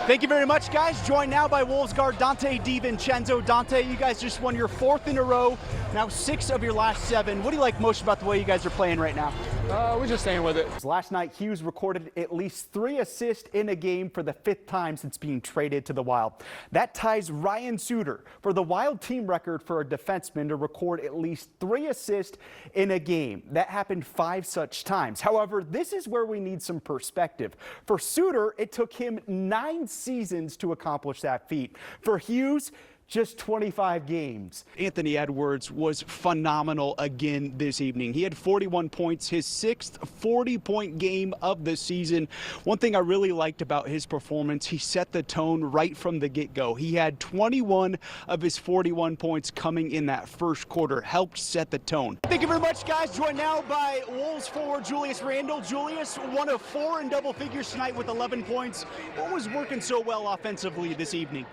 Thank you very much, guys. Joined now by Wolves guard Donte DiVincenzo. Donte, you guys just won your 4th in a row, now 6 of your last 7. What do you like most about the way you guys are playing right now? We're just staying with it. Last night, Hughes recorded at least 3 assists in a game for the 5th time since being traded to the Wild. That ties Ryan Suter for the Wild team record for a defenseman to record at least 3 assists in a game. That happened 5 such times. However, this is where we need some perspective. For Suter, it took him 9 seasons to accomplish that feat. For Hughes, just 25 games. Anthony Edwards was phenomenal again this evening. He had 41 points, his 6th 40-point game of the season. One thing I really liked about his performance, he set the tone right from the get-go. He had 21 of his 41 points coming in that first quarter, helped set the tone. Thank you very much, guys. Joined now by Wolves forward Julius Randle. Julius, 1 of 4 in double figures tonight with 11 points. What was working so well offensively this evening?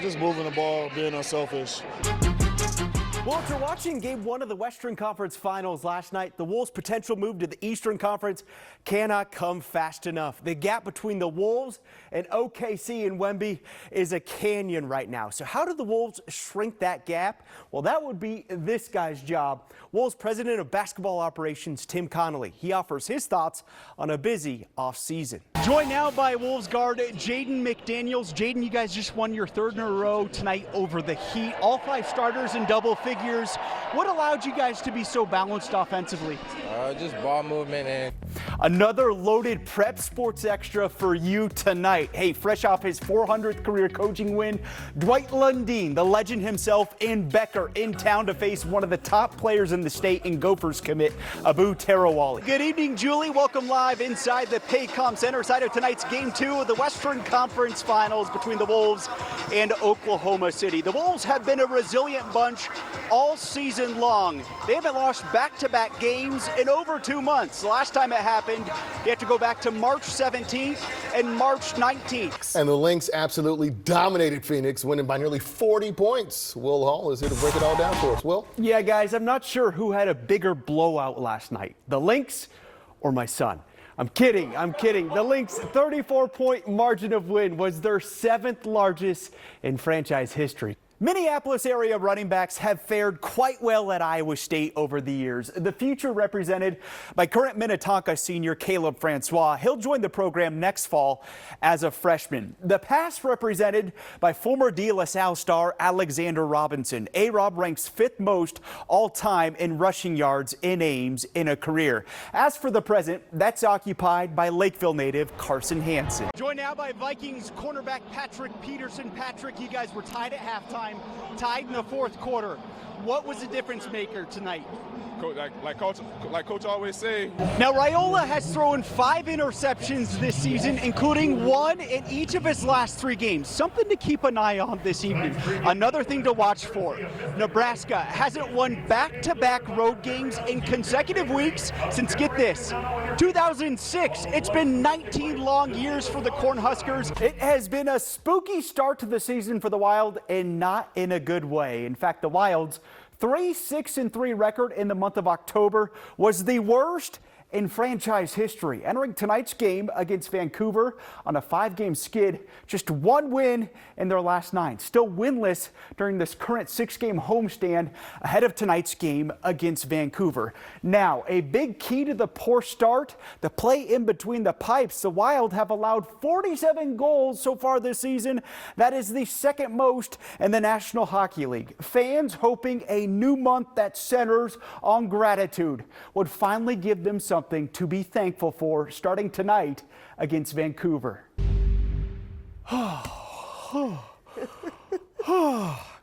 Just moving the ball, being unselfish. Well, after watching Game 1 of the Western Conference Finals last night, the Wolves' potential move to the Eastern Conference cannot come fast enough. The gap between the Wolves and OKC and Wemby is a canyon right now. So how do the Wolves shrink that gap? Well, that would be this guy's job. Wolves President of Basketball Operations, Tim Connolly. He offers his thoughts on a busy offseason. Joined now by Wolves guard Jaden McDaniels. Jaden, you guys just won your 3rd in a row tonight over the Heat. All 5 starters in double figures. What allowed you guys to be so balanced offensively? Just ball movement and another loaded Prep Sports Extra for you tonight. Hey, fresh off his 400th career coaching win, Dwight Lundeen, the legend himself, and Becker in town to face one of the top players in the state in Gophers commit, Abu Tarawali. Good evening, Julie. Welcome live inside the Paycom Center side of tonight's Game 2 of the Western Conference Finals between the Wolves and Oklahoma City. The Wolves have been a resilient bunch all season long. They haven't lost back-to-back games in over 2 months. The last time it happened, you have to go back to March 17th and March 19th. And the Lynx absolutely dominated Phoenix, winning by nearly 40 points. Will Hall is here to break it all down for us. Will? Yeah, guys, I'm not sure who had a bigger blowout last night, the Lynx or my son. I'm kidding. The Lynx' 34-point margin of win was their 7th largest in franchise history. Minneapolis area running backs have fared quite well at Iowa State over the years. The future represented by current Minnetonka senior Caleb Francois. He'll join the program next fall as a freshman. The past represented by former De La Salle star Alexander Robinson. A-Rob ranks 5th most all-time in rushing yards in Ames in a career. As for the present, that's occupied by Lakeville native Carson Hansen. Joined now by Vikings cornerback Patrick Peterson. Patrick, you guys were tied at halftime. Tied in the 4th quarter. What was the difference maker tonight? Like Coach always say. Now, Raiola has thrown 5 interceptions this season, including 1 in each of his last 3 games. Something to keep an eye on this evening. Another thing to watch for. Nebraska hasn't won back-to-back road games in consecutive weeks since, get this, 2006. It's been 19 long years for the Cornhuskers. It has been a spooky start to the season for the Wild, and not in a good way. In fact, the Wild's 3-6-3 record in the month of October was the worst in franchise history. Entering tonight's game against Vancouver on a 5-game skid, just 1 win in their last 9. Still winless during this current 6-game homestand ahead of tonight's game against Vancouver. Now, a big key to the poor start, the play in between the pipes. The Wild have allowed 47 goals so far this season. That is the 2nd most in the National Hockey League. Fans hoping a new month that centers on gratitude would finally give them something to be thankful for starting tonight against Vancouver.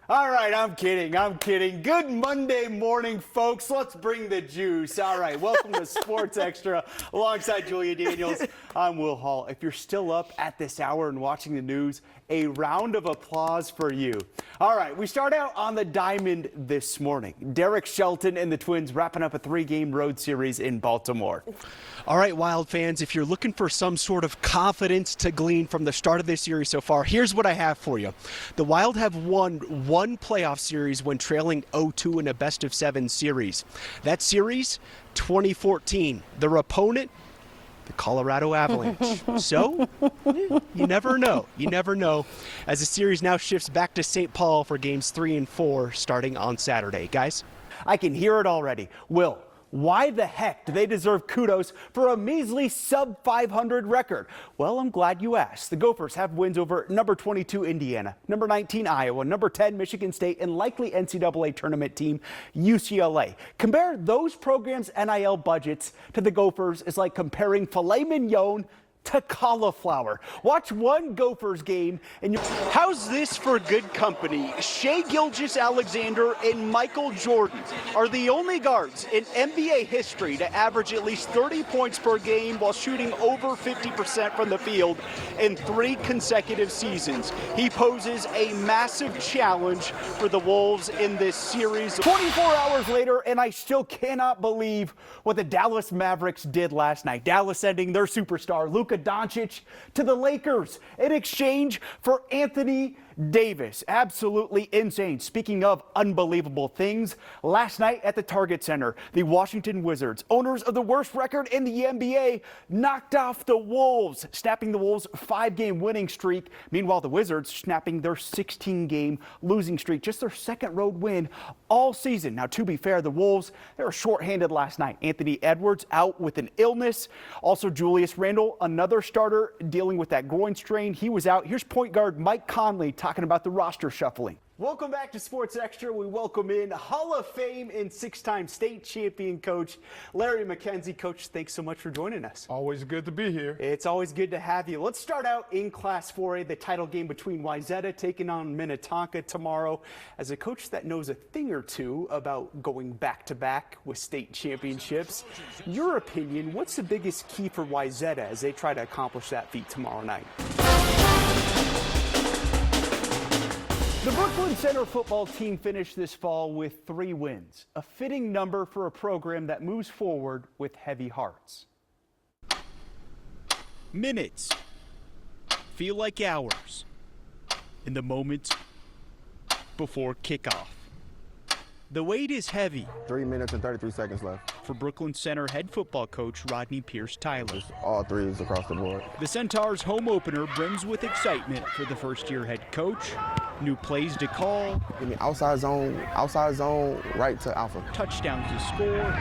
All right, I'm kidding. Good Monday morning, folks. Let's bring the juice. All right, welcome to Sports Extra alongside Julia Daniels. I'm Will Hall. If you're still up at this hour and watching the news, a round of applause for you. All right, we start out on the diamond this morning. Derek Shelton and the Twins wrapping up a 3-game road series in Baltimore. All right, Wild fans, if you're looking for some sort of confidence to glean from the start of this series so far, here's what I have for you. The Wild have won 1 playoff series when trailing 0-2 in a best-of-7 series. That series, 2014. Their opponent, the Colorado Avalanche. So, you never know. You never know. As the series now shifts back to St. Paul for games 3 and 4 starting on Saturday. Guys? I can hear it already. Will, why the heck do they deserve kudos for a measly sub-500 record? Well, I'm glad you asked. The Gophers have wins over number 22 Indiana, number 19 Iowa, number 10 Michigan State, and likely NCAA tournament team UCLA. Compare those programs' NIL budgets to the Gophers is like comparing filet mignon to cauliflower. Watch one Gophers game and How's this for good company? Shai Gilgeous-Alexander and Michael Jordan are the only guards in NBA history to average at least 30 points per game while shooting over 50% from the field in 3 consecutive seasons. He poses a massive challenge for the Wolves in this series. 24 hours later, and I still cannot believe what the Dallas Mavericks did last night. Dallas sending their superstar, Luka Doncic, to the Lakers in exchange for Anthony Davis. Absolutely insane. Speaking of unbelievable things, last night at the Target Center, the Washington Wizards, owners of the worst record in the NBA, knocked off the Wolves, snapping the Wolves' 5-game winning streak. Meanwhile, the Wizards snapping their 16-game losing streak, just their second road win all season. Now, to be fair, the Wolves, they were shorthanded last night. Anthony Edwards out with an illness. Also, Julius Randle, another starter, dealing with that groin strain. He was out. Here's point guard Mike Conley talking about the roster shuffling. Welcome back to Sports Extra. We welcome in Hall of Fame and 6-time state champion coach Larry McKenzie. Coach, thanks so much for joining us. Always good to be here. It's always good to have you. Let's start out in Class 4A, the title game between Wayzata taking on Minnetonka tomorrow. As a coach that knows a thing or two about going back-to-back with state championships, your opinion, what's the biggest key for Wayzata as they try to accomplish that feat tomorrow night? The Brooklyn Center football team finished this fall with 3 wins, a fitting number for a program that moves forward with heavy hearts. Minutes feel like hours in the moments before kickoff. The weight is heavy 3 minutes and 33 seconds left. for Brooklyn Center head football coach Rodney Pierce-Tyler. All threes across the board. The Centaurs' home opener brims with excitement for the first-year head coach. New plays to call, Give me outside zone, right to alpha. touchdowns to score,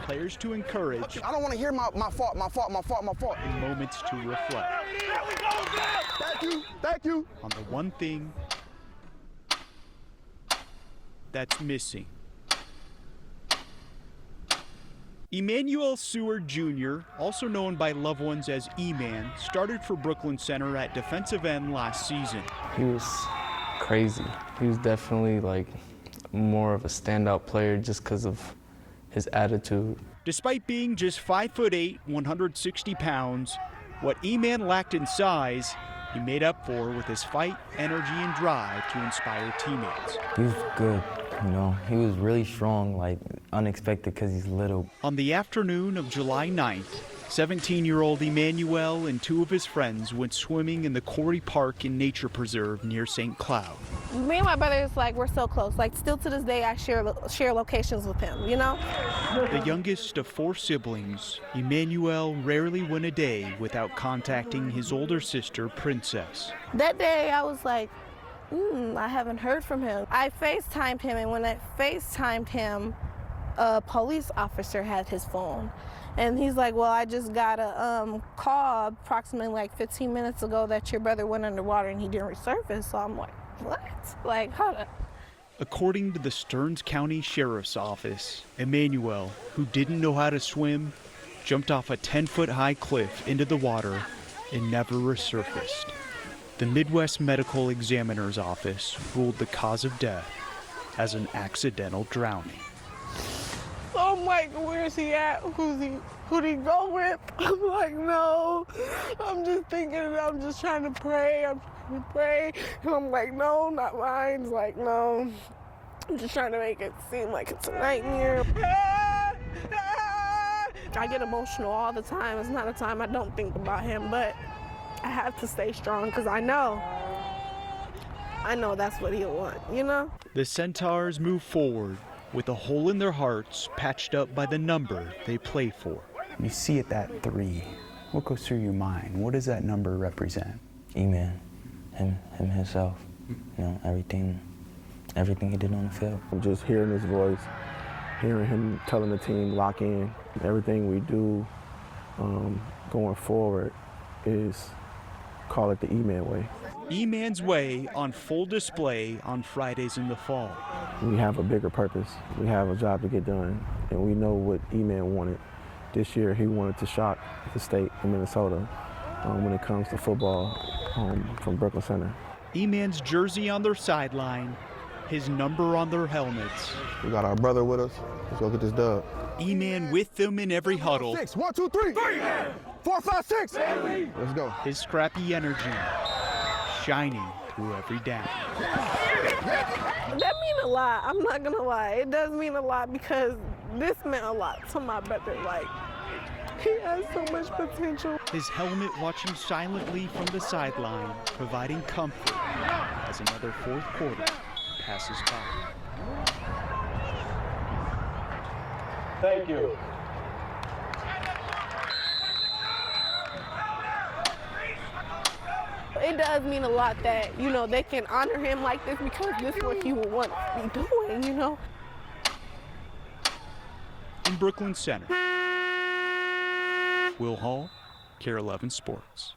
players to encourage, I don't want to hear my fault. and moments to reflect Thank you. on the one thing that's missing. Emmanuel Seward Jr., also known by loved ones as E-Man, started for Brooklyn Center at defensive end last season. He was crazy. He was definitely like more of a standout player just because of his attitude. Despite being just 5'8", 160 pounds, what E-Man lacked in size, he made up for with his fight, energy, and drive to inspire teammates. He was good, you know. He was really strong, like unexpected because he's little. On the afternoon of July 9th, 17-year-old Emmanuel and 2 of his friends went swimming in the Corey Park and Nature Preserve near St. Cloud. Me and my brothers, like, we're so close. Like, still to this day, I share locations with him, you know? The youngest of 4 siblings, Emmanuel rarely went a day without contacting his older sister, Princess. That day, I was like, I haven't heard from him. I FaceTimed him, and when I FaceTimed him, a police officer had his phone. And he's like, well, I just got a call approximately like 15 minutes ago that your brother went underwater and he didn't resurface. So I'm like, what? Like, hold up. According to the Stearns County Sheriff's Office, Emmanuel, who didn't know how to swim, jumped off a 10-foot-high cliff into the water and never resurfaced. The Midwest Medical Examiner's Office ruled the cause of death as an accidental drowning. So I'm like, where's he at? Who'd he go with? I'm like, no. I'm just thinking, I'm just trying to pray. And I'm like, no, not mine. It's like, no. I'm just trying to make it seem like it's a nightmare. I get emotional all the time. It's not a time I don't think about him, but I have to stay strong because I know that's what he'll want, you know? The Centaurs move forward with a hole in their hearts patched up by the number they play for. When you see it that 3, what goes through your mind? What does that number represent? E-Man, him himself. You know, everything he did on the field. Just hearing his voice, hearing him telling the team lock in. Everything we do going forward is call it the E-Man way. E-Man's way on full display on Fridays in the fall. We have a bigger purpose. We have a job to get done, and we know what E-Man wanted. This year, he wanted to shock the state of Minnesota when it comes to football from Brooklyn Center. E-Man's jersey on their sideline, his number on their helmets. We got our brother with us. Let's go get this dub. E-Man with them in every huddle. 6, 1, 2, 3, 4, 5, 6. Let's go. His scrappy energy shining through every down. That means a lot. I'm not gonna lie. It does mean a lot because this meant a lot to my brother. Like, he has so much potential. His helmet watching silently from the sideline, providing comfort as another fourth quarter passes by. Thank you. It does mean a lot that, you know, they can honor him like this because this is what he would want to be doing, you know. In Brooklyn Center, Will Hall, KARE 11 Sports.